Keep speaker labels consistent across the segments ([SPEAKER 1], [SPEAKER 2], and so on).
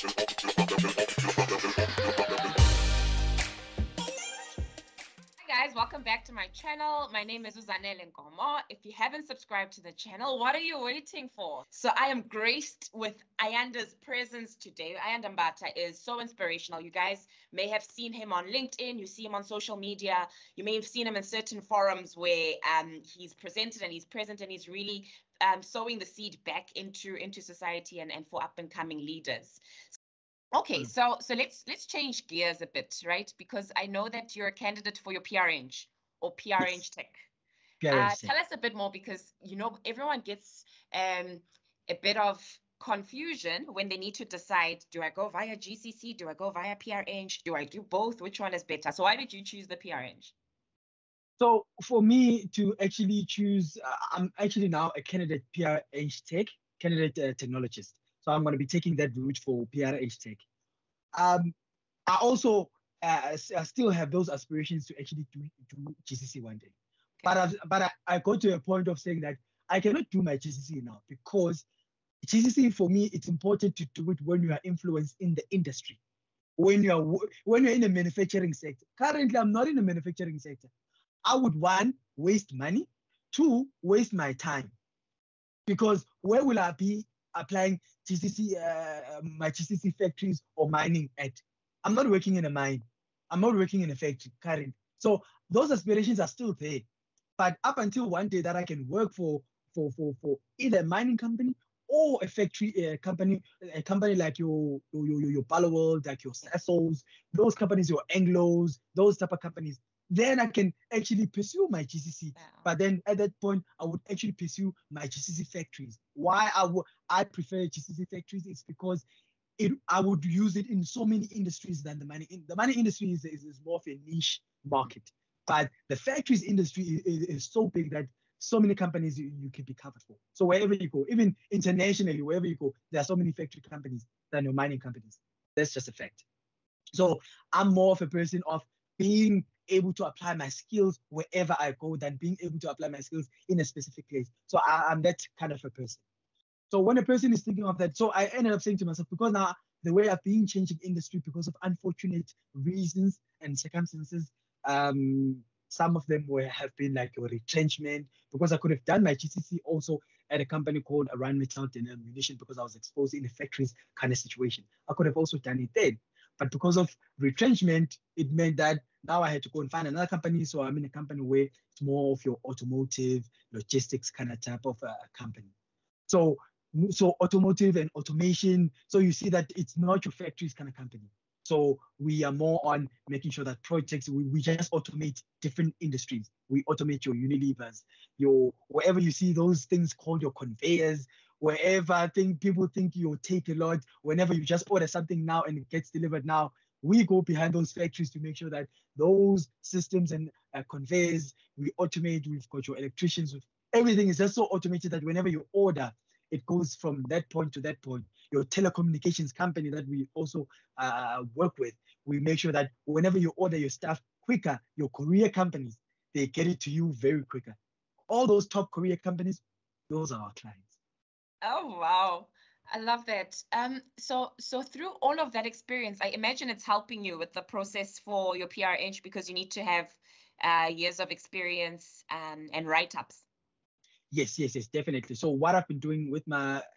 [SPEAKER 1] Guys, welcome back to my channel. My name is Zanele. If you haven't subscribed to the channel, what are you waiting for? So I am graced with Ayanda's presence today. Ayanda Mbatha is so inspirational. You guys may have seen him on LinkedIn, you see him on social media, you may have seen him in certain forums where he's presented and he's present, and he's really sowing the seed back into society and for up and coming leaders. Okay, so let's change gears a bit, right? Because I know that you're a candidate for your PrEng or PrEng Tech. Tell us a bit more, because everyone gets a bit of confusion when they need to decide: do I go via GCC? Do I go via PrEng? Do I do both? Which one is better? So why did you choose the PrEng?
[SPEAKER 2] So for me to actually choose, I'm actually now a candidate PrEng Tech, candidate technologist. So I'm going to be taking that route for PrEng Tech. I also I still have those aspirations to actually do GCC one day. Okay. But I got to a point of saying that I cannot do my GCC now, because GCC for me, it's important to do it when you are influenced in the industry, when you're in the manufacturing sector. Currently, I'm not in the manufacturing sector. I would, one, waste money, two, waste my time, because where will I be applying GCC, my GCC factories or mining at? I'm not working in a mine. I'm not working in a factory currently. So those aspirations are still there. But up until one day that I can work for either a mining company or a factory company, a company like your Palo World, like your Sassols, those companies, your Anglos, those type of companies, then I can actually pursue my GCC. Wow. But then at that point, I would actually pursue my GCC factories. Why I prefer GCC factories is because I would use it in so many industries than the mining. The mining industry is more of a niche market. But the factories industry is so big that so many companies you can be covered for. So wherever you go, even internationally, wherever you go, there are so many factory companies than your mining companies. That's just a fact. So I'm more of a person of being able to apply my skills wherever I go than being able to apply my skills in a specific place. So I'm that kind of a person. So when a person is thinking of that, so I ended up saying to myself, because now the way I've been changing industry because of unfortunate reasons and circumstances, some of them have been like a retrenchment, because I could have done my GCC also at a company called Iran Metal and Ammunition, because I was exposed in a factories kind of situation. I could have also done it then. But because of retrenchment, it meant that now I had to go and find another company. So I'm in a company where it's more of your automotive, logistics kind of type of company. So automotive and automation. So you see that it's not your factories kind of company. So we are more on making sure that projects, we just automate different industries. We automate your Unilevers, wherever you see those things called your conveyors, wherever people think you'll take a lot, whenever you just order something now and it gets delivered now, we go behind those factories to make sure that those systems and conveyors, we automate. We've got your electricians, everything is just so automated that whenever you order, it goes from that point to that point. Your telecommunications company that we also work with, we make sure that whenever you order your stuff quicker, your courier companies, they get it to you very quicker. All those top courier companies, those are our clients.
[SPEAKER 1] Oh, wow. I love that. So through all of that experience, I imagine it's helping you with the process for your PrEng, because you need to have years of experience and write-ups.
[SPEAKER 2] Yes, definitely. So what I've been doing with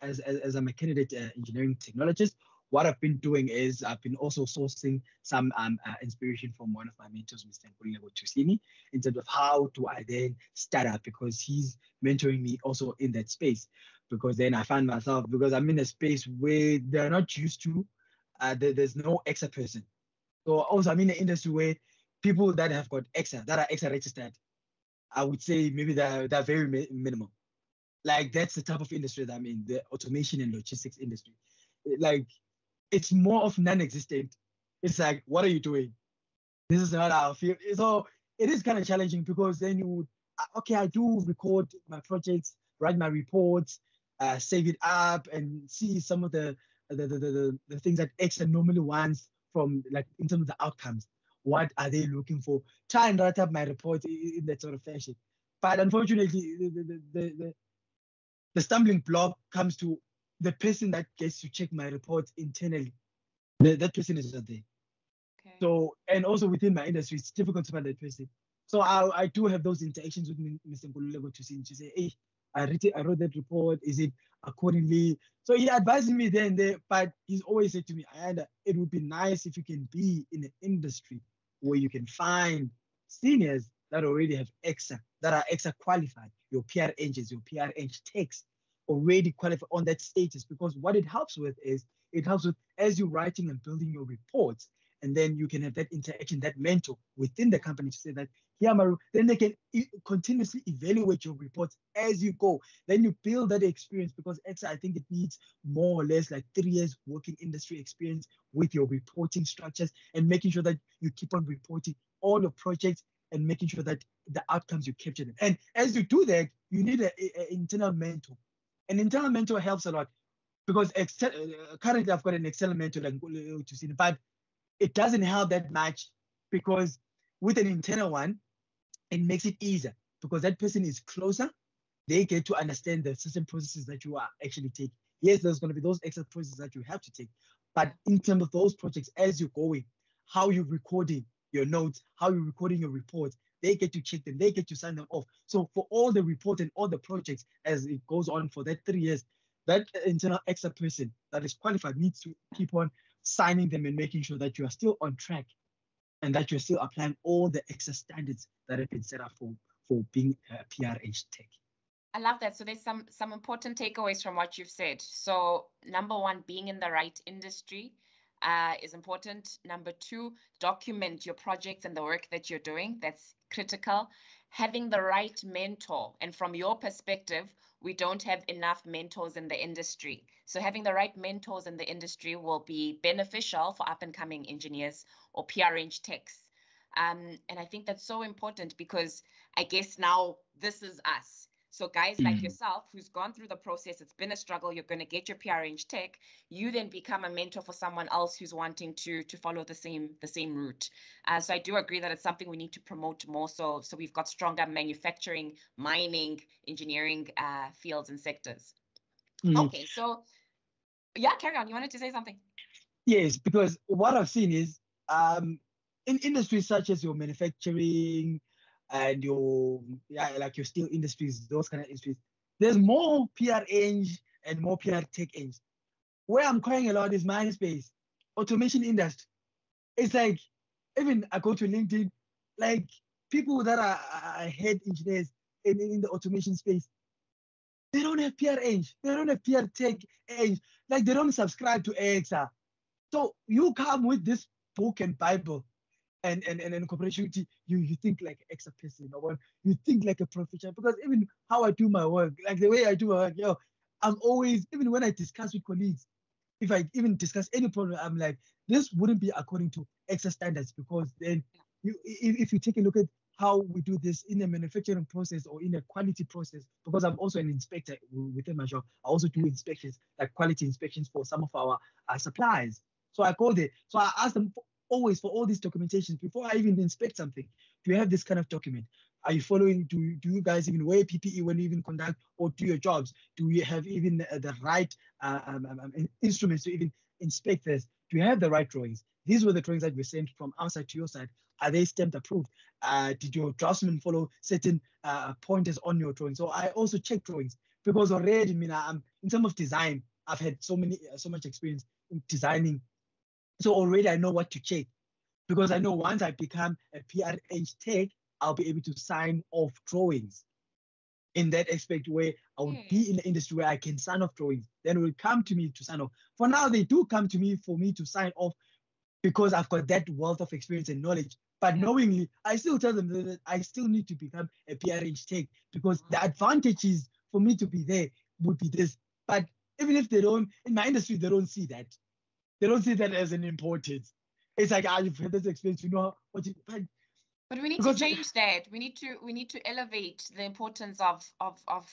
[SPEAKER 2] as I'm a candidate engineering technologist, what I've been doing is I've been also sourcing some inspiration from one of my mentors, Mr. Tusini, in terms of how do I then start up, because he's mentoring me also in that space. Because then I find myself, because I'm in a space where they're not used to, there's no ECSA person. So also I'm in an industry where people that have got ECSA, that are ECSA registered, I would say maybe they're very minimal. Like that's the type of industry that I'm in, the automation and logistics industry. Like it's more of non-existent. It's like, what are you doing? This is not our field. So it is kind of challenging, because then you would, okay, I do record my projects, write my reports, save it up, and see some of the things that ECSA normally wants from, like, in terms of the outcomes. What are they looking for? Try and write up my report in that sort of fashion. But unfortunately, the stumbling block comes to the person that gets to check my report internally. that person is not there.
[SPEAKER 1] Okay.
[SPEAKER 2] So, and also within my industry, it's difficult to find that person. So I do have those interactions with Mr. Nkululeko to say, hey, I wrote that report. Is it accordingly? So he advised me then there, but he's always said to me, Ayanda, it would be nice if you can be in an industry where you can find seniors that already have ECSA, that are ECSA qualified, your PR engines, your PR eng techs already qualified on that status. Because what it helps with is it helps with as you're writing and building your reports, and then you can have that interaction, that mentor within the company to say that here, Maru, then they can continuously evaluate your reports as you go. Then you build that experience because ECSA, I think it needs more or less like 3 years working industry experience with your reporting structures and making sure that you keep on reporting all your projects and making sure that the outcomes you capture them. And as you do that, you need an internal mentor. An internal mentor helps a lot because currently I've got an external mentor like to see, but it doesn't help that much because with an internal one, it makes it easier because that person is closer. They get to understand the system processes that you are actually taking. Yes, there's going to be those extra processes that you have to take, but in terms of those projects, as you're going, how you're recording your notes, how you're recording your reports, they get to check them, they get to sign them off. So for all the reports and all the projects as it goes on for that 3 years, that internal extra person that is qualified needs to keep on signing them and making sure that you are still on track and that you're still applying all the extra standards that have been set up for being a PrEng Tech.
[SPEAKER 1] I love that. So there's some important takeaways from what you've said. So number one, being in the right industry is important. Number two, document your projects and the work that you're doing. That's critical. Having the right mentor. And from your perspective, we don't have enough mentors in the industry. So having the right mentors in the industry will be beneficial for up and coming engineers or PrEng techs. And I think that's so important because I guess now this is us. So guys like yourself, who's gone through the process, it's been a struggle, you're going to get your PrEng Tech, you then become a mentor for someone else who's wanting to follow the same route. So I do agree that it's something we need to promote more so we've got stronger manufacturing, mining, engineering fields and sectors. Okay, so yeah, carry on. You wanted to say something?
[SPEAKER 2] Yes, because what I've seen is in industries such as your manufacturing, and your like your steel industries, those kind of industries, there's more PrEng and more PR Tech eng. Where I'm crying a lot is my space, automation industry. It's like even I go to LinkedIn, like people that are head engineers in the automation space, they don't have PrEng, they don't have PR Tech eng, like they don't subscribe to ECSA. So you come with this book and Bible and corporation, you think like extra person or you think like a professional because even how I do my work, like the way I do my work, I'm always, even when I discuss with colleagues, if I even discuss any problem, I'm like, this wouldn't be according to extra standards because then if you take a look at how we do this in a manufacturing process or in a quality process, because I'm also an inspector within my job, I also do inspections, like quality inspections for some of our suppliers. So I go there. So I ask them always for all these documentations before I even inspect something. Do you have this kind of document? Are you following? Do you guys even wear PPE when you even conduct or do your jobs? Do you have even the right instruments to even inspect this? Do you have the right drawings? These were the drawings that were sent from our side to your side. Are they stamped approved? Did your draftsman follow certain pointers on your drawing? So I also check drawings because already, in terms of design, I've had so much experience in designing. So already I know what to check because I know once I become a PrEng Tech, I'll be able to sign off drawings in that aspect where I would be in the industry where I can sign off drawings. Then it will come to me to sign off. For now, they do come to me for me to sign off because I've got that wealth of experience and knowledge. But knowingly, I still tell them that I still need to become a PrEng Tech because the advantages for me to be there would be this. But even if they don't, in my industry, they don't see that. They don't see that as an importance. It's like, you've had this experience, you know what you.
[SPEAKER 1] But we need to change that. We need to elevate the importance of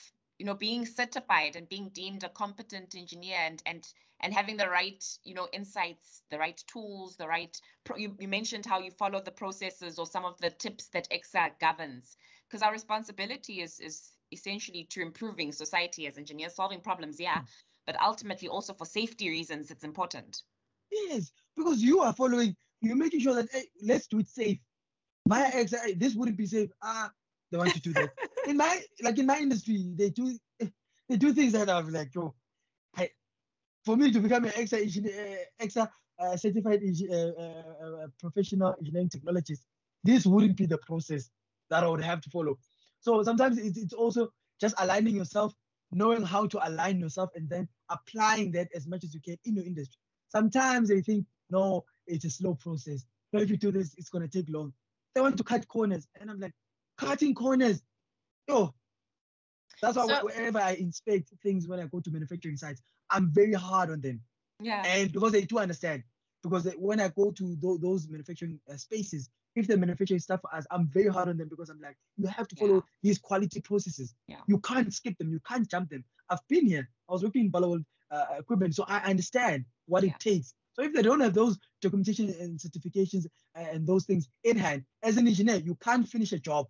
[SPEAKER 1] being certified and being deemed a competent engineer and having the right insights, the right tools, the right. You mentioned how you follow the processes or some of the tips that ECSA governs, because our responsibility is essentially to improving society as engineers, solving problems, but ultimately also for safety reasons, it's important.
[SPEAKER 2] Yes, because you are following, you're making sure that, hey, let's do it safe. My ex, this wouldn't be safe. They want to do that. In my industry, they do things that I'm like, yo, for me to become an ECSA engineer, ECSA certified professional engineering technologist, this wouldn't be the process that I would have to follow. So sometimes it's also just aligning yourself, knowing how to align yourself, and then applying that as much as you can in your industry. Sometimes they think, no, it's a slow process. No, if you do this, it's going to take long. They want to cut corners. And I'm like, cutting corners? Yo, that's why whenever I inspect things when I go to manufacturing sites, I'm very hard on them.
[SPEAKER 1] Yeah.
[SPEAKER 2] And because they do understand, because when I go to those manufacturing spaces, if they're manufacturing stuff for us, I'm very hard on them because I'm like, you have to follow these quality processes.
[SPEAKER 1] Yeah.
[SPEAKER 2] You can't skip them. You can't jump them. I've been here. I was working in Balawold equipment, so I understand what it takes. So if they don't have those documentation and certifications and those things in hand, as an engineer, you can't finish a job.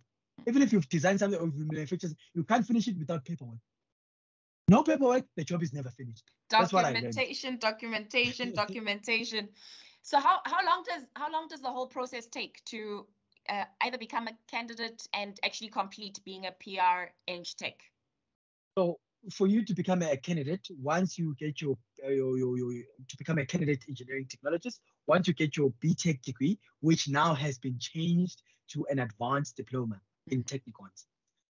[SPEAKER 2] Even if you've designed something or you've manufactured, you can't finish it without paperwork. No paperwork, the job is never finished. That's what I learned.
[SPEAKER 1] Documentation. So how long does the whole process take to either become a candidate and actually complete being a PrEng Tech?
[SPEAKER 2] So for you to become a candidate, once you get to become a candidate engineering technologist, once you get your BTech degree, which now has been changed to an advanced diploma in Technicons.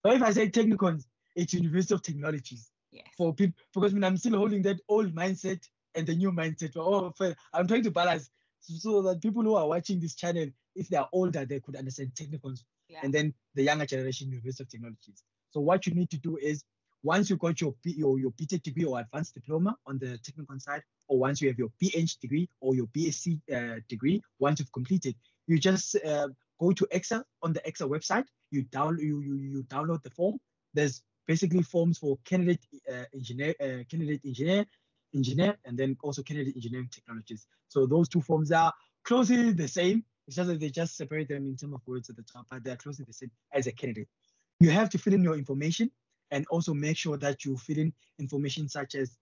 [SPEAKER 2] So if I say Technicons, it's University of Technologies.
[SPEAKER 1] Yes.
[SPEAKER 2] For people, because I'm still holding that old mindset and the new mindset. I'm trying to balance so that people who are watching this channel, if they are older, they could understand Technicons. Yeah. And then the younger generation, University of Technologies. So what you need to do is, once you got your BTech degree or advanced diploma on the Technicon side, or once you have your PhD degree or your BSc degree, once you've completed, you just go to ECSA. On the ECSA website, you download the form. There's basically forms for candidate engineer, and then also candidate engineering technologists. So those two forms are closely the same. It's just that they just separate them in terms of words at the top, but they're closely the same as a candidate. You have to fill in your information and also make sure that you fill in information such as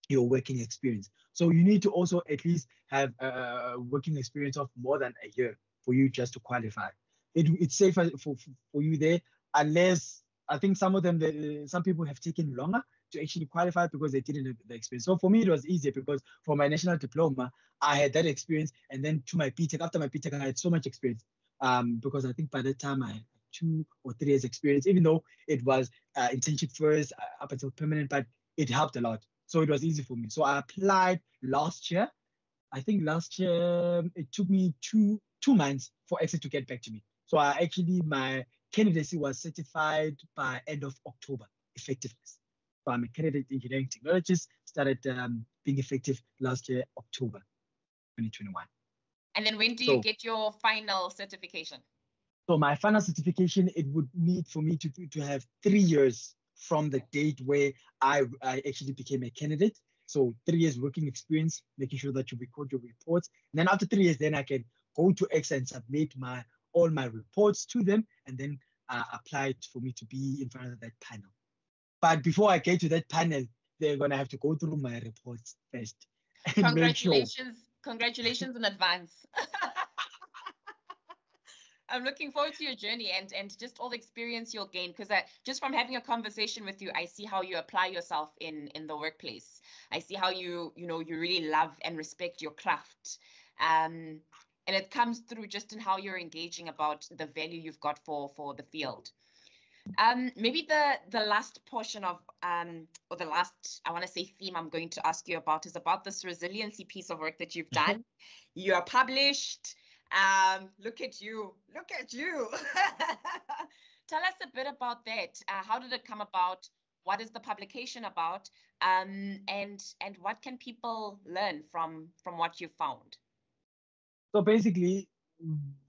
[SPEAKER 2] your working experience. So you need to also at least have a working experience of more than a year for you just to qualify. It's safer for you there, unless I think some of them, some people have taken longer to actually qualify because they didn't have the experience. So for me, it was easier because for my national diploma, I had that experience. And then to my BTech, after my BTech, I had so much experience because I think by that time I had 2 or 3 years experience, even though it was internship first up until permanent, but it helped a lot. So it was easy for me. So I applied last year. I think last year it took me two months for ECSA to get back to me. So my candidacy was certified by end of October, effectiveness. So I'm a candidate engineering technologist, started being effective last year, October 2021.
[SPEAKER 1] And then when do you get your final certification?
[SPEAKER 2] So my final certification, it would need for me to have 3 years from the date where I actually became a candidate. So 3 years working experience, making sure that you record your reports. And then after 3 years, then I can go to ECSA and submit all my reports to them, and then apply for me to be in front of that panel. But before I get to that panel, they're going to have to go through my reports first.
[SPEAKER 1] Congratulations in advance. I'm looking forward to your journey and just all the experience you'll gain, because just from having a conversation with you, I see how you apply yourself in the workplace. I see how you really love and respect your craft. And it comes through just in how you're engaging about the value you've got for the field. Maybe the last portion of, or the last, I want to say, theme I'm going to ask you about is about this resiliency piece of work that you've done. You are published. Look at you. Tell us a bit about that. How did it come about? What is the publication about? And what can people learn from what you found?
[SPEAKER 2] So basically,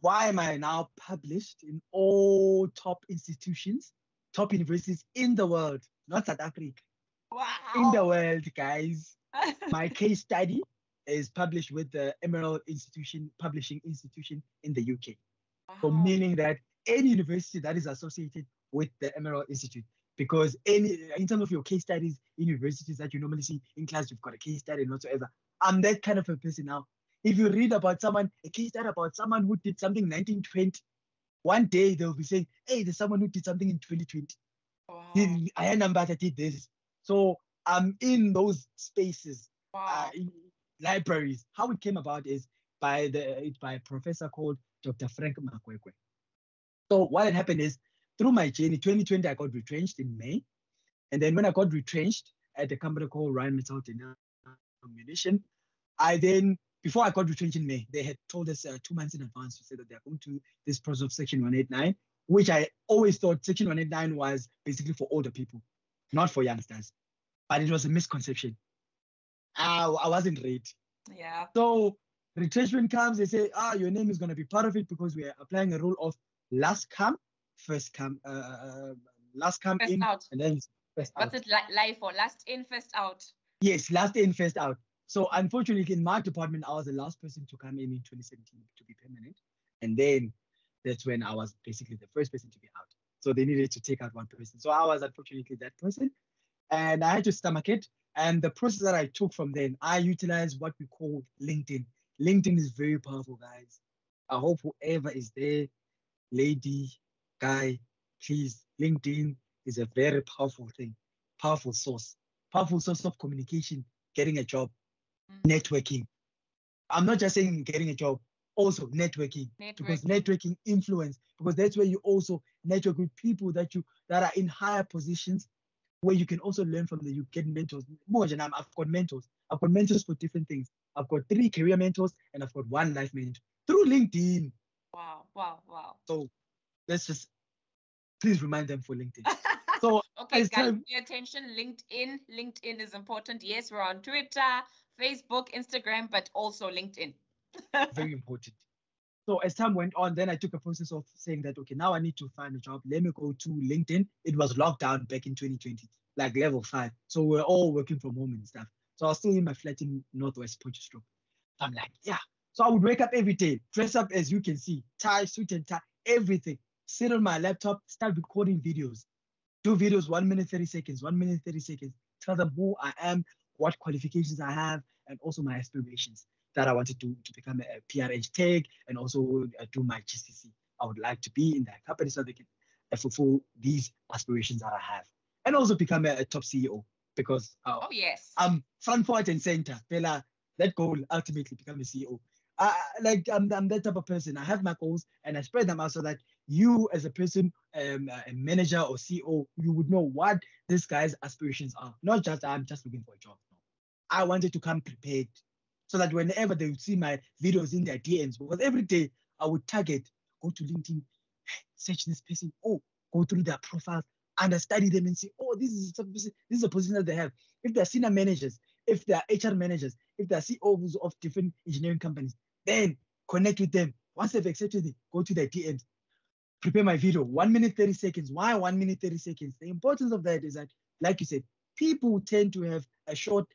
[SPEAKER 2] why am I now published in all top institutions, top universities in the world, not South Africa?
[SPEAKER 1] Wow.
[SPEAKER 2] In the world, guys. My case study is published with the Emerald Publishing Institution in the UK. Wow. So meaning that any university that is associated with the Emerald Institute, because in terms of your case studies in universities that you normally see in class, you've got a case study and whatsoever. I'm that kind of a person now. If you read about someone, a case study about someone who did something in 1920, one day they'll be saying, hey, there's someone who did something in 2020.
[SPEAKER 1] Wow.
[SPEAKER 2] Ayanda Mbatha did this. So I'm in those spaces,
[SPEAKER 1] Wow.
[SPEAKER 2] in libraries. How it came about is by a professor called Dr. Frank Makwekwe. So what had happened is through my journey, 2020, I got retrenched in May. And then when I got retrenched at a company called Ryan Metal Ammunition, before I got retrenched in May, they had told us 2 months in advance to say that they're going to this process of Section 189, which I always thought Section 189 was basically for older people, not for youngsters. But it was a misconception. I wasn't ready.
[SPEAKER 1] Yeah.
[SPEAKER 2] So retrenchment comes, they say, your name is going to be part of it because we are applying a rule of last come, first come, last come
[SPEAKER 1] First
[SPEAKER 2] in,
[SPEAKER 1] out.
[SPEAKER 2] and then first out.
[SPEAKER 1] What's it like for last in, first out?
[SPEAKER 2] Yes, last in, first out. So unfortunately, in my department, I was the last person to come in 2017 to be permanent. And then that's when I was basically the first person to be out. So they needed to take out one person. So I was unfortunately that person. And I had to stomach it. And the process that I took from then, I utilized what we call LinkedIn. LinkedIn is very powerful, guys. I hope whoever is there, lady, guy, please, LinkedIn is a very powerful thing, powerful source of communication, getting a job, networking. I'm not just saying getting a job, also networking. Because networking influence, because that's where you also network with people that are in higher positions, where you can also learn from them. You get mentors. I've got mentors. I've got mentors for different things. I've got 3 career mentors and I've got 1 life mentor through LinkedIn.
[SPEAKER 1] Wow.
[SPEAKER 2] So let's just please remind them for LinkedIn. So
[SPEAKER 1] okay, guys, pay attention. LinkedIn is important. Yes, we're on Twitter, Facebook, Instagram, but also LinkedIn.
[SPEAKER 2] Very important. So as time went on, then I took a process of saying that, okay, now I need to find a job. Let me go to LinkedIn. It was locked down back in 2020, like level 5. So we're all working from home and stuff. So I was still in my flat in Northwest Potchefstroom. I'm like, yeah. So I would wake up every day, dress up as you can see, tie, suit and tie, everything. Sit on my laptop, start recording videos. Do videos 1 minute, 30 seconds, 1 minute, 30 seconds. Tell them who I am, what qualifications I have, and also my aspirations that I wanted to become a PrEng Tech and also do my GCC. I would like to be in that company so they can fulfill these aspirations that I have. And also become a top CEO because
[SPEAKER 1] yes,
[SPEAKER 2] I'm front and center. Bella, that goal ultimately become a CEO. I'm that type of person. I have my goals and I spread them out so that you as a person, a manager or CEO, you would know what this guy's aspirations are. Not just I'm just looking for a job. No. I wanted to come prepared so that whenever they would see my videos in their DMs, because every day I would target, go to LinkedIn, search this person, go through their profiles, understudy them and say, this is a position that they have. If they're senior managers, if they're HR managers, if they're CEOs of different engineering companies, then connect with them. Once they've accepted it, go to their DMs, prepare my video, 1 minute, 30 seconds. Why 1 minute, 30 seconds? The importance of that is that, like you said, people tend to have a short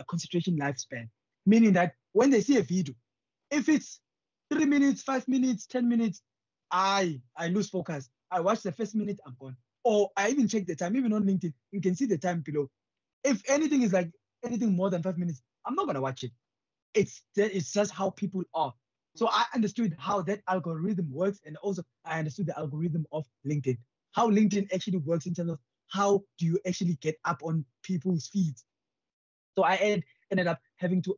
[SPEAKER 2] concentration lifespan, meaning that when they see a video, if it's 3 minutes, 5 minutes, 10 minutes, I lose focus. I watch the first minute, I'm gone. Or I even check the time, even on LinkedIn, you can see the time below. If anything is like anything more than 5 minutes, I'm not gonna watch it. It's just how people are. So I understood how that algorithm works, and also I understood the algorithm of LinkedIn, how LinkedIn actually works in terms of how do you actually get up on people's feeds. So I ended up having to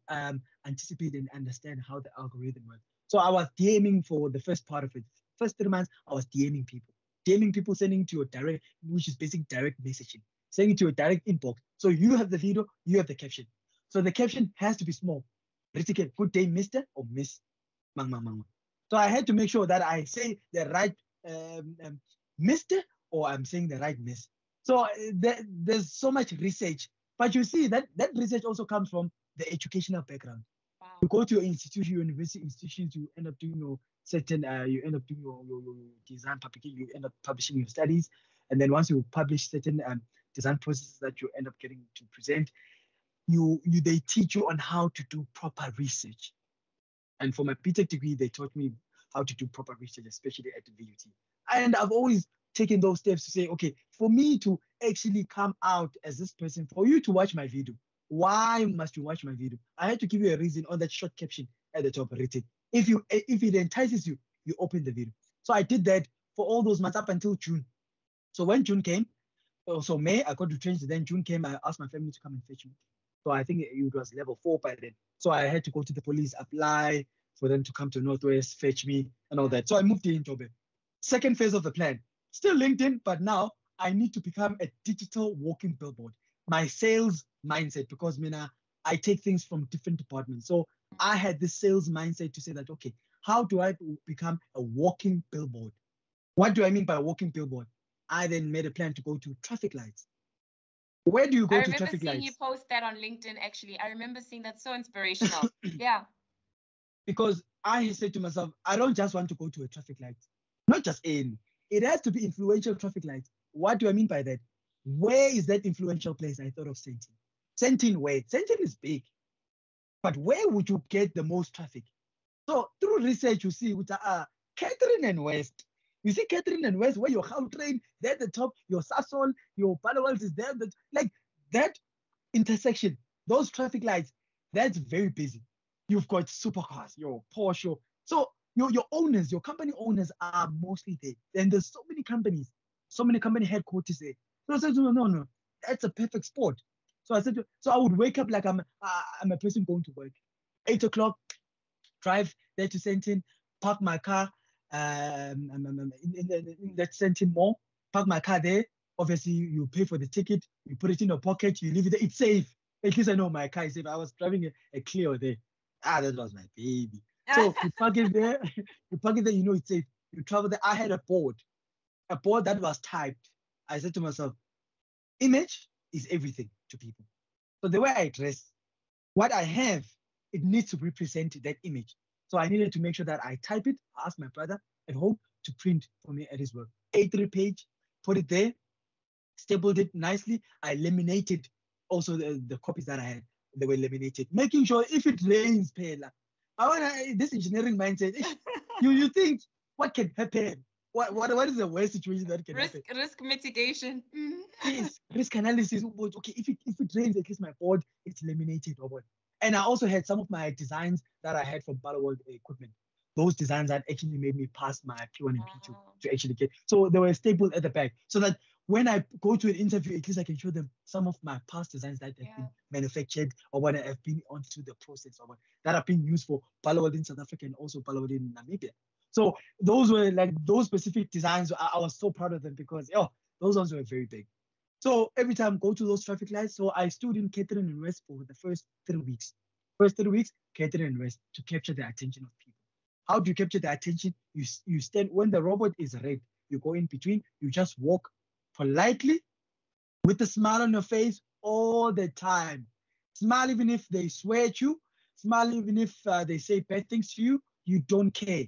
[SPEAKER 2] anticipate and understand how the algorithm works. So I was DMing for the first part of it. First 3 months, I was DMing people, sending to your direct, which is basic direct messaging, sending to your direct inbox. So you have the video, you have the caption. So the caption has to be small. Good day, Mr. or Miss. So I had to make sure that I say the right Mr. or I'm saying the right Miss. So there's so much research, but you see that research also comes from the educational background.
[SPEAKER 1] Wow.
[SPEAKER 2] You go to your institution, university institutions, you end up doing your design publication, you end up publishing your studies, and then once you publish certain design processes that you end up getting to present, they teach you on how to do proper research. And for my BTech degree, they taught me how to do proper research, especially at the VUT. And I've always taken those steps to say, okay, for me to actually come out as this person, for you to watch my video, why must you watch my video? I had to give you a reason on that short caption at the top written. If it entices you, you open the video. So I did that for all those months up until June. So when June came, so May, I got to change. Then June came, I asked my family to come and fetch me. So I think it was level 4 by then. So I had to go to the police, apply for them to come to Northwest, fetch me and all that. So I moved in Joburg. Second phase of the plan, still LinkedIn, but now I need to become a digital walking billboard. My sales mindset, because I take things from different departments. So I had this sales mindset to say that, okay, how do I become a walking billboard? What do I mean by a walking billboard? I then made a plan to go to traffic lights. Where do you go to traffic lights?
[SPEAKER 1] I remember seeing you post that on LinkedIn, actually. I remember seeing that, so inspirational. Yeah.
[SPEAKER 2] Because I said to myself, I don't just want to go to a traffic light. Not just any. It has to be influential traffic lights. What do I mean by that? Where is that influential place? I thought of Sentin. Sentin, where? Sentin is big. But where would you get the most traffic? So through research, you see, which are Catherine and West. You see Catherine and West, where your Gautrain, they're at the top, your Sasol, your Palawals is there. Like that intersection, those traffic lights, that's very busy. You've got supercars, your Porsche. So your owners, your company owners are mostly there. And there's so many company headquarters there. So I said, no, that's a perfect spot. So I said, so I would wake up like I'm a person going to work. 8 o'clock, drive there to Sentin, park my car in that Sentin mall, park my car there. Obviously, you pay for the ticket, you put it in your pocket, you leave it there. It's safe. At least I know my car is safe. I was driving a Clio there. That was my baby. So you park it there, you know it's safe. You travel there. I had a board that was typed. I said to myself, image is everything to people. So the way I dress, what I have, it needs to represent that image. So I needed to make sure that I type it. I asked my brother at home to print for me at his work. A3 page, put it there, stapled it nicely. I laminated also the copies that I had. They were laminated, making sure if it rains, this engineering mindset, you think what can happen? What is the worst situation that can happen?
[SPEAKER 1] Risk mitigation.
[SPEAKER 2] Yes, risk analysis. Okay, if it rains, at least my board it's laminated over. And I also had some of my designs that I had from World equipment. Those designs that actually made me pass my P1 and P2 to actually get. So they were stapled at the back so that when I go to an interview, at least I can show them some of my past designs that have been manufactured or what have been onto the process or what that have been used for World in South Africa and also World in Namibia. So those were like those specific designs. I was so proud of them because those ones were very big. So every time I go to those traffic lights, so I stood in Catherine and West for the first 3 weeks. Catherine and West to capture the attention of people. How do you capture the attention? You stand when the robot is red. You go in between. You just walk politely with a smile on your face all the time. Smile even if they swear at you. Smile even if they say bad things to you. You don't care.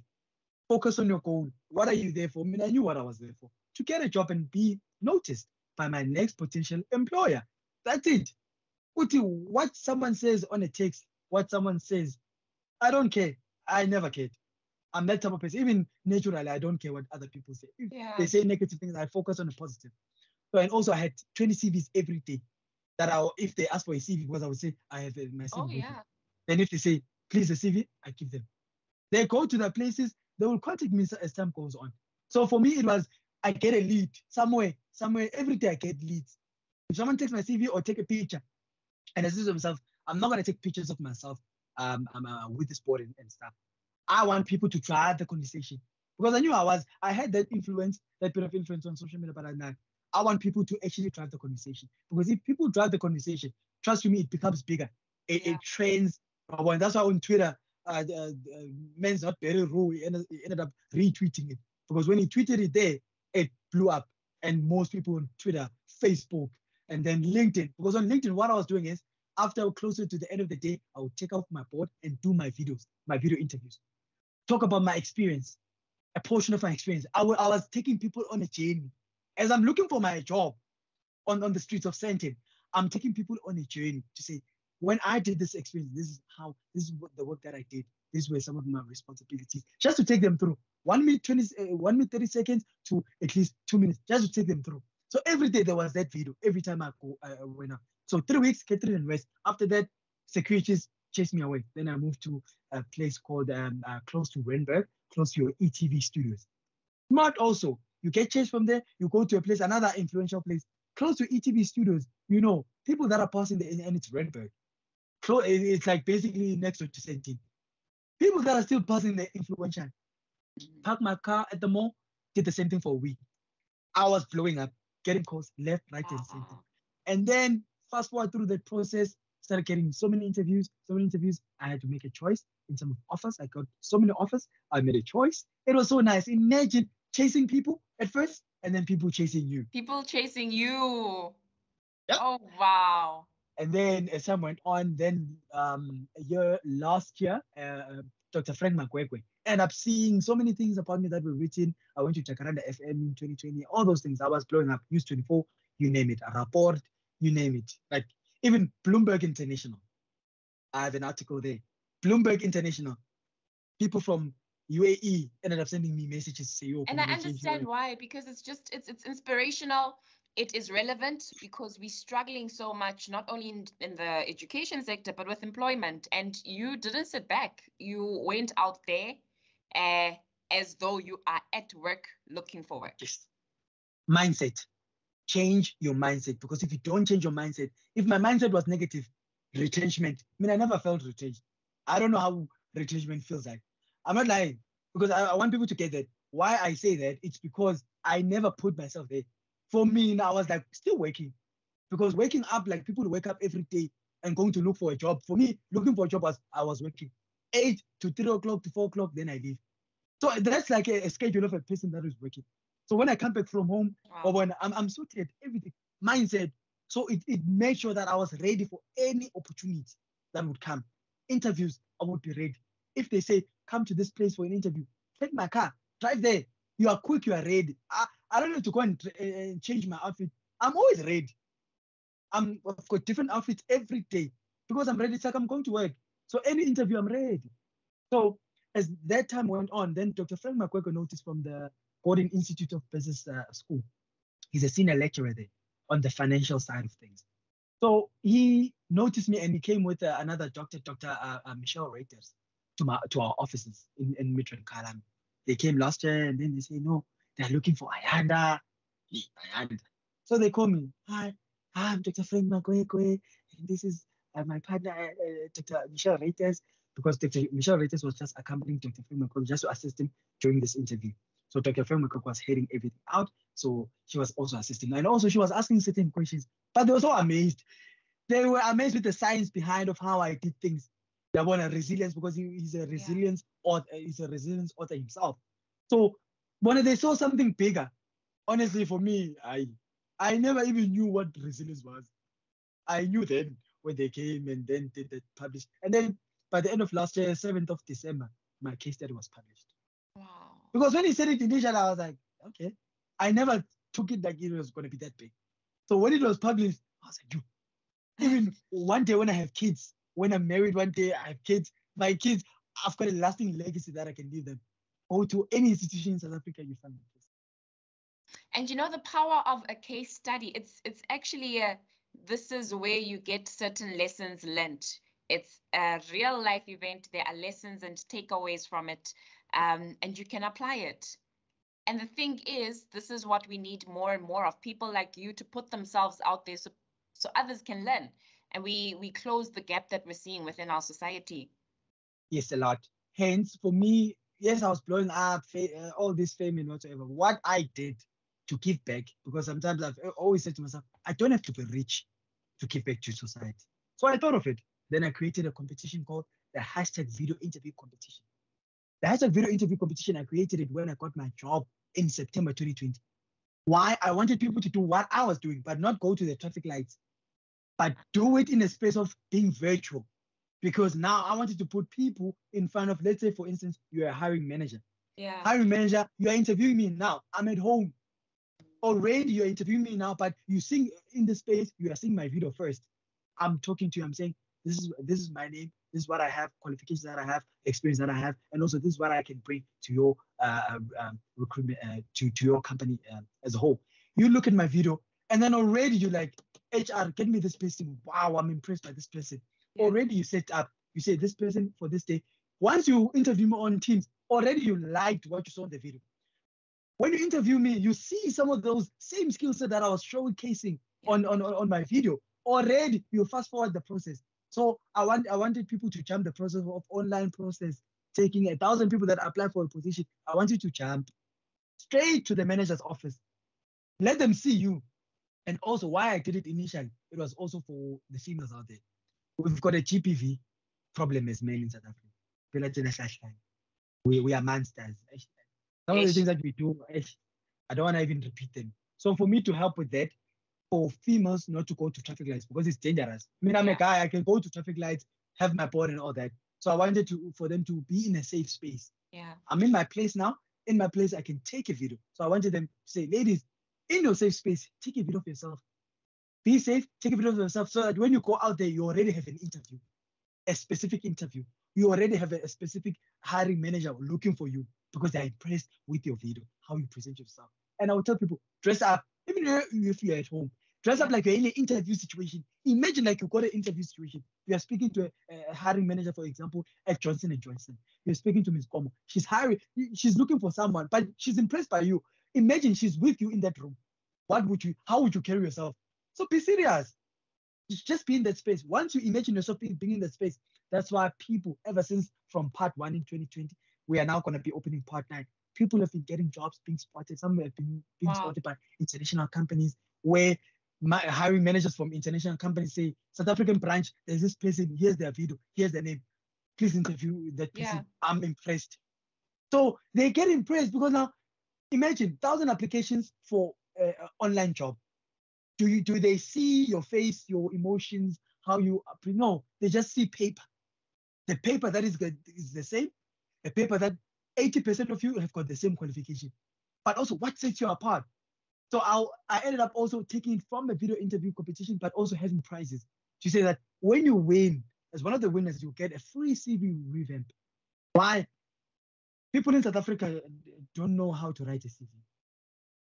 [SPEAKER 2] Focus on your goal. What are you there for? I mean, I knew what I was there for. To get a job and be noticed by my next potential employer. That's it. What someone says on a text, what someone says, I don't care. I never cared. I'm that type of person. Even naturally, I don't care what other people say. If they say negative things, I focus on the positive. So, and also I had 20 CVs every day that if they ask for a CV, because I would say, I have my CV.
[SPEAKER 1] Oh, yeah.
[SPEAKER 2] Then if they say, please a CV, I give them. They go to the places, they will contact me as time goes on. So for me, it was, I get a lead somewhere, every day I get leads. If someone takes my CV or take a picture, and I say to myself, I'm not going to take pictures of myself with this board and stuff. I want people to drive the conversation because I knew I had that influence, that bit of influence on social media, but I want people to actually drive the conversation because if people drive the conversation, trust me, it becomes bigger. It trends. And that's why on Twitter, men's not very raw. He ended up retweeting it because when he tweeted it there, it blew up. And most people on Twitter, Facebook, and then LinkedIn. Because on LinkedIn, what I was doing is after closer to the end of the day, I would take off my board and do my videos, my video interviews. Talk about my experience, a portion of my experience. I was taking people on a journey. As I'm looking for my job on the streets of Sentin, I'm taking people on a journey to say, when I did this experience, this is what the work that I did. These were some of my responsibilities. Just to take them through 1 minute, 30 seconds to at least 2 minutes, just to take them through. So every day there was that video. Every time I went up, So 3 weeks, Catherine and West. After that, securities chased me away. Then I moved to a place called close to Renberg, close to your ETV studios. Smart also. You get chased from there, you go to a place, another influential place, close to ETV studios. You know, people that are passing there, and it's Renberg. It's like basically next to Sentin. People that are still passing the influential. Park my car at the mall, did the same thing for a week. I was blowing up, getting calls left, right, and center. And then fast forward through the process, started getting so many interviews. I had to make a choice in terms of offers. I got so many offers. I made a choice. It was so nice. Imagine chasing people at first and then people chasing you.
[SPEAKER 1] People chasing you.
[SPEAKER 2] Yep.
[SPEAKER 1] Oh, wow.
[SPEAKER 2] And then as time went on, then last year, Dr. Frank Makwekwe ended up seeing so many things about me that were written. I went to Jacaranda FM in 2020, all those things. I was blowing up, News 24, you name it, a report, you name it. Like even Bloomberg International. I have an article there. Bloomberg International. People from UAE ended up sending me messages to say, "Yo,
[SPEAKER 1] and I understand why, because it's it's inspirational. It is relevant because we're struggling so much, not only in the education sector, but with employment. And you didn't sit back. You went out there as though you are at work looking for work.
[SPEAKER 2] Yes. Mindset. Change your mindset. Because if you don't change your mindset, if my mindset was negative, retrenchment. I mean, I never felt retrenched. I don't know how retrenchment feels like. I'm not lying, because I want people to get that. Why I say that, it's because I never put myself there. For me, I was like still working, because waking up, like people wake up every day and going to look for a job. For me, looking for a job was I was working 8 to 3 o'clock to 4 o'clock, then I leave. So that's like a schedule of a person that is working. So when I come back from home, or when I'm so tired, everything, mindset. So it made sure that I was ready for any opportunity that would come. Interviews, I would be ready. If they say, come to this place for an interview, take my car, drive there. You are quick, you are ready. I don't need to go and change my outfit. I'm always ready. I've got different outfits every day because I'm ready. It's like I'm going to work. So any interview, I'm ready. So as that time went on, then Dr. Frank Makwekwe noticed from the Gordon Institute of Business School. He's a senior lecturer there on the financial side of things. So he noticed me and he came with another doctor, Dr. Michelle Reuters, to our offices in Mitchell Kalam. They came last year and then they say, no, they're looking for Ayanda. So they call me, hi, I'm Dr. Frank Makwekwe, and this is my partner, Dr. Michelle Reuters, because Dr. Michelle Reuters was just accompanying Dr. Frank Makwekwe just to assist him during this interview. So Dr. Frank Makwekwe was heading everything out, so she was also assisting. And also she was asking certain questions, but they were so amazed. They were amazed with the science behind of how I did things. They want a resilience, because he's a resilience author, he's a resilience author himself. So when they saw something bigger, honestly, for me, I never even knew what resilience was. I knew then when they came and then did the publish. And then by the end of last year, 7th of December, my case study was published.
[SPEAKER 1] Wow.
[SPEAKER 2] Because when he said it initially, I was like, okay. I never took it like it was going to be that big. So when it was published, I was like, even one day when I have kids, when I'm married one day, I have kids, my kids, I've got a lasting legacy that I can leave them. Or to any institution in South Africa, you find it.
[SPEAKER 1] And you know the power of a case study. It's actually this is where you get certain lessons learned. It's a real life event. There are lessons and takeaways from it, and you can apply it. And the thing is, this is what we need more and more of, people like you to put themselves out there so others can learn. And we close the gap that we're seeing within our society.
[SPEAKER 2] Yes, a lot. Hence, for me, yes, I was blowing up, all this fame and whatsoever. What I did to give back, because sometimes I've always said to myself, I don't have to be rich to give back to society. So I thought of it. Then I created a competition called the hashtag video interview competition. The hashtag video interview competition, I created it when I got my job in September 2020. Why? I wanted people to do what I was doing, but not go to the traffic lights, but do it in a space of being virtual. Because now I wanted to put people in front of, let's say, for instance, you're a hiring manager.
[SPEAKER 1] Yeah.
[SPEAKER 2] Hiring manager, you are interviewing me now. I'm at home. Already you're interviewing me now, but you sing in the space, you are seeing my video first. I'm talking to you, I'm saying, this is my name, this is what I have, qualifications that I have, experience that I have, and also this is what I can bring to your recruitment, to your company as a whole. You look at my video, and then already you're like, HR, get me this person. Wow, I'm impressed by this person.
[SPEAKER 1] Yeah.
[SPEAKER 2] Already you set up, you say this person for this day. Once you interview me on Teams, already you liked what you saw in the video. When you interview me, you see some of those same skill set that I was showcasing on my video. Already you fast forward the process. So I wanted people to jump the process of online process, taking 1,000 people that apply for a position. I want you to jump straight to the manager's office. Let them see you. And also why I did it initially, it was also for the females out there. We've got a GPV problem as men in South Africa. We are monsters. Some of the things that we do, I don't want to even repeat them. So for me to help with that, for females not to go to traffic lights because it's dangerous. I mean, I'm a guy, I can go to traffic lights, have my board and all that. So I wanted for them to be in a safe space.
[SPEAKER 1] Yeah.
[SPEAKER 2] I'm in my place now. In my place, I can take a video. So I wanted them to say, ladies, in your safe space, take a video of yourself. Be safe, take a video of yourself so that when you go out there, you already have an interview, a specific interview. You already have a specific hiring manager looking for you because they're impressed with your video, how you present yourself. And I will tell people, dress up, even if you're at home, dress up like you're in an interview situation. Imagine like you got an interview situation. You are speaking to a hiring manager, for example, at Johnson & Johnson. You're speaking to Ms. Como. She's hiring, she's looking for someone, but she's impressed by you. Imagine she's with you in that room. How would you carry yourself? So be serious. Just be in that space. Once you imagine yourself being in that space, that's why people, ever since from part 1 in 2020, we are now going to be opening part 9. People have been getting jobs, being spotted. Some have been spotted by international companies where hiring managers from international companies say, South African branch, there's this person, here's their video, here's their name. Please interview that person. Yeah. I'm impressed. So they get impressed because now, imagine 1,000 applications for an online job. Do they see your face, your emotions, how you? No, they just see paper. The paper that is the same. A paper that 80% of you have got the same qualification. But also, what sets you apart? So I ended up also taking it from a video interview competition, but also having prizes. To say that when you win, as one of the winners, you get a free CV revamp. Why? People in South Africa don't know how to write a CV.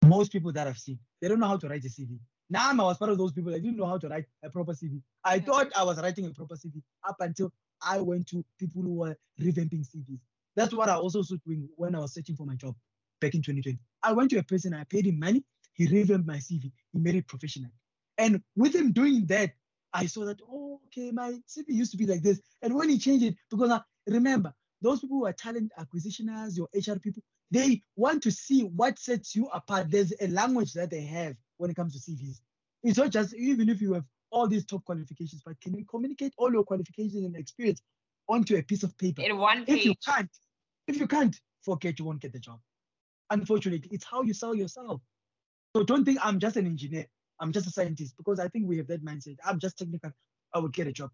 [SPEAKER 2] Most people that I've seen, they don't know how to write a CV. Now I was part of those people. I didn't know how to write a proper CV. I thought I was writing a proper CV up until I went to people who were revamping CVs. That's what I also was doing when I was searching for my job back in 2020. I went to a person, I paid him money, he revamped my CV, he made it professional. And with him doing that, I saw that, oh, okay, my CV used to be like this. And when he changed it, because now, remember, those people who are talent acquisitioners, your HR people, they want to see what sets you apart. There's a language that they have when it comes to CVs. It's not just, even if you have all these top qualifications, but can you communicate all your qualifications and experience onto a piece of paper?
[SPEAKER 1] In one page.
[SPEAKER 2] If you can't, forget, you won't get the job. Unfortunately, it's how you sell yourself. So don't think I'm just an engineer, I'm just a scientist, because I think we have that mindset. I'm just technical, I would get a job.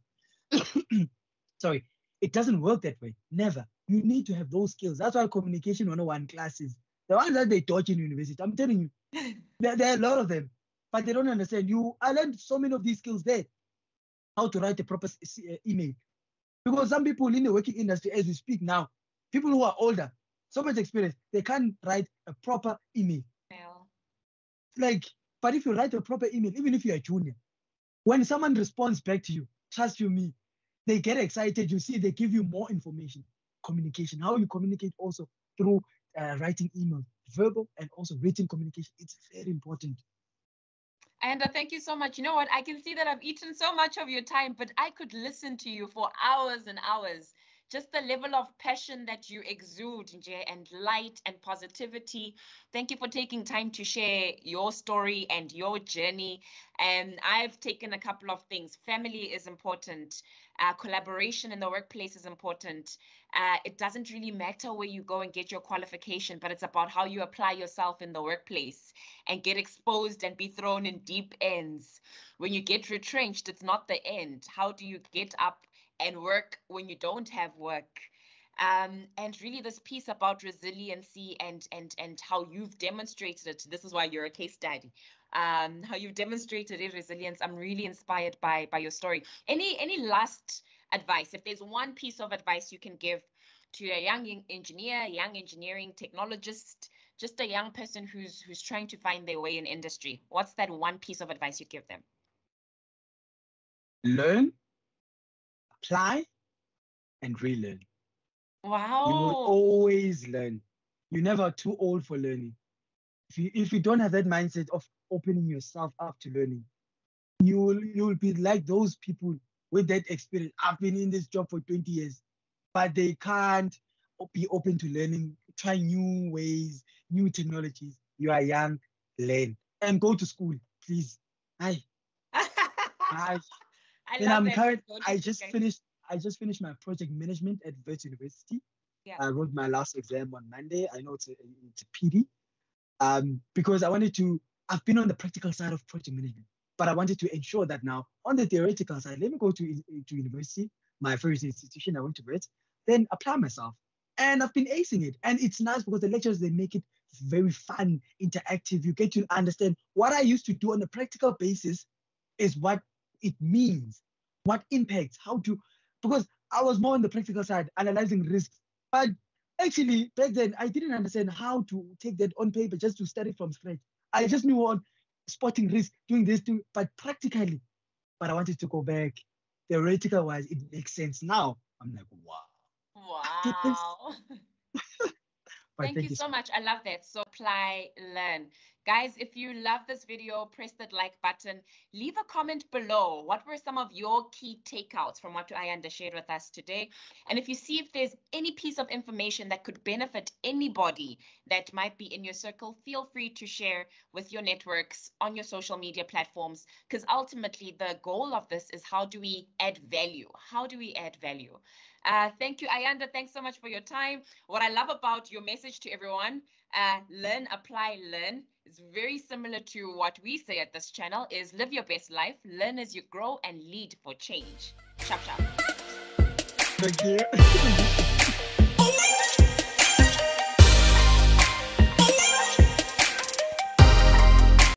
[SPEAKER 2] Sorry, it doesn't work that way. Never. You need to have those skills. That's why communication 101 classes, the ones that they taught in university, I'm telling you, there are a lot of them, but they don't understand. I learned so many of these skills there. How to write a proper email. Because some people in the working industry, as we speak now, people who are older, so much experience, they can't write a proper email. But if you write a proper email, even if you're a junior, when someone responds back to you, trust you me, they get excited. You see, they give you more information. Communication, how you communicate also through writing email, verbal and also written communication. It's very important.
[SPEAKER 1] And thank you so much. You know what? I can see that I've eaten so much of your time, but I could listen to you for hours and hours. Just the level of passion that you exude, and light and positivity. Thank you for taking time to share your story and your journey. And I've taken a couple of things. Family is important. Collaboration in the workplace is important. It doesn't really matter where you go and get your qualification, but it's about how you apply yourself in the workplace and get exposed and be thrown in deep ends. When you get retrenched, it's not the end. How do you get up and work when you don't have work? And really this piece about resiliency and how you've demonstrated it. This is why you're a case study. How you've demonstrated resilience. I'm really inspired by your story. Any last advice? If there's one piece of advice you can give to a young engineer, young engineering technologist, just a young person who's trying to find their way in industry, what's that one piece of advice you give them?
[SPEAKER 2] learn, apply, and relearn.
[SPEAKER 1] Wow.
[SPEAKER 2] You will always learn. You're never too old for learning. If you don't have that mindset of opening yourself up to learning, you'll be like those people with that experience. I've been in this job for 20 years, but they can't be open to learning, try new ways, new technologies. You are young, learn and go to school, please. Hi. Hi.
[SPEAKER 1] I
[SPEAKER 2] Then
[SPEAKER 1] love
[SPEAKER 2] I'm
[SPEAKER 1] that.
[SPEAKER 2] current.
[SPEAKER 1] Go to
[SPEAKER 2] I
[SPEAKER 1] school,
[SPEAKER 2] just
[SPEAKER 1] guys.
[SPEAKER 2] finished. I just finished my project management at Wits University.
[SPEAKER 1] Yeah.
[SPEAKER 2] I wrote my last exam on Monday. I know it's a PD. Because I wanted to. I've been on the practical side of project management, but I wanted to ensure that now on the theoretical side, let me go to university, my first institution I went to Wits, then apply myself. And I've been acing it. And it's nice because the lectures, they make it very fun, interactive. You get to understand what I used to do on a practical basis is what it means, what impacts, how to, because I was more on the practical side, analyzing risks. But actually, back then, I didn't understand how to take that on paper just to study from scratch. I just knew on spotting risk, doing this, but practically. But I wanted to go back. Theoretical wise, it makes sense now. I'm like, wow. I did this.
[SPEAKER 1] Wow.
[SPEAKER 2] But
[SPEAKER 1] Thank you so much. I love that. So apply, learn. Guys, if you love this video, press that like button. Leave a comment below. What were some of your key takeouts from what Ayanda shared with us today? And if you see if there's any piece of information that could benefit anybody that might be in your circle, feel free to share with your networks on your social media platforms, because ultimately the goal of this is how do we add value? How do we add value? Thank you, Ayanda. Thanks so much for your time. What I love about your message to everyone, learn, apply, learn, is very similar to what we say at this channel, is live your best life, learn as you grow, and lead for change. Chop, chop.
[SPEAKER 2] Thank you.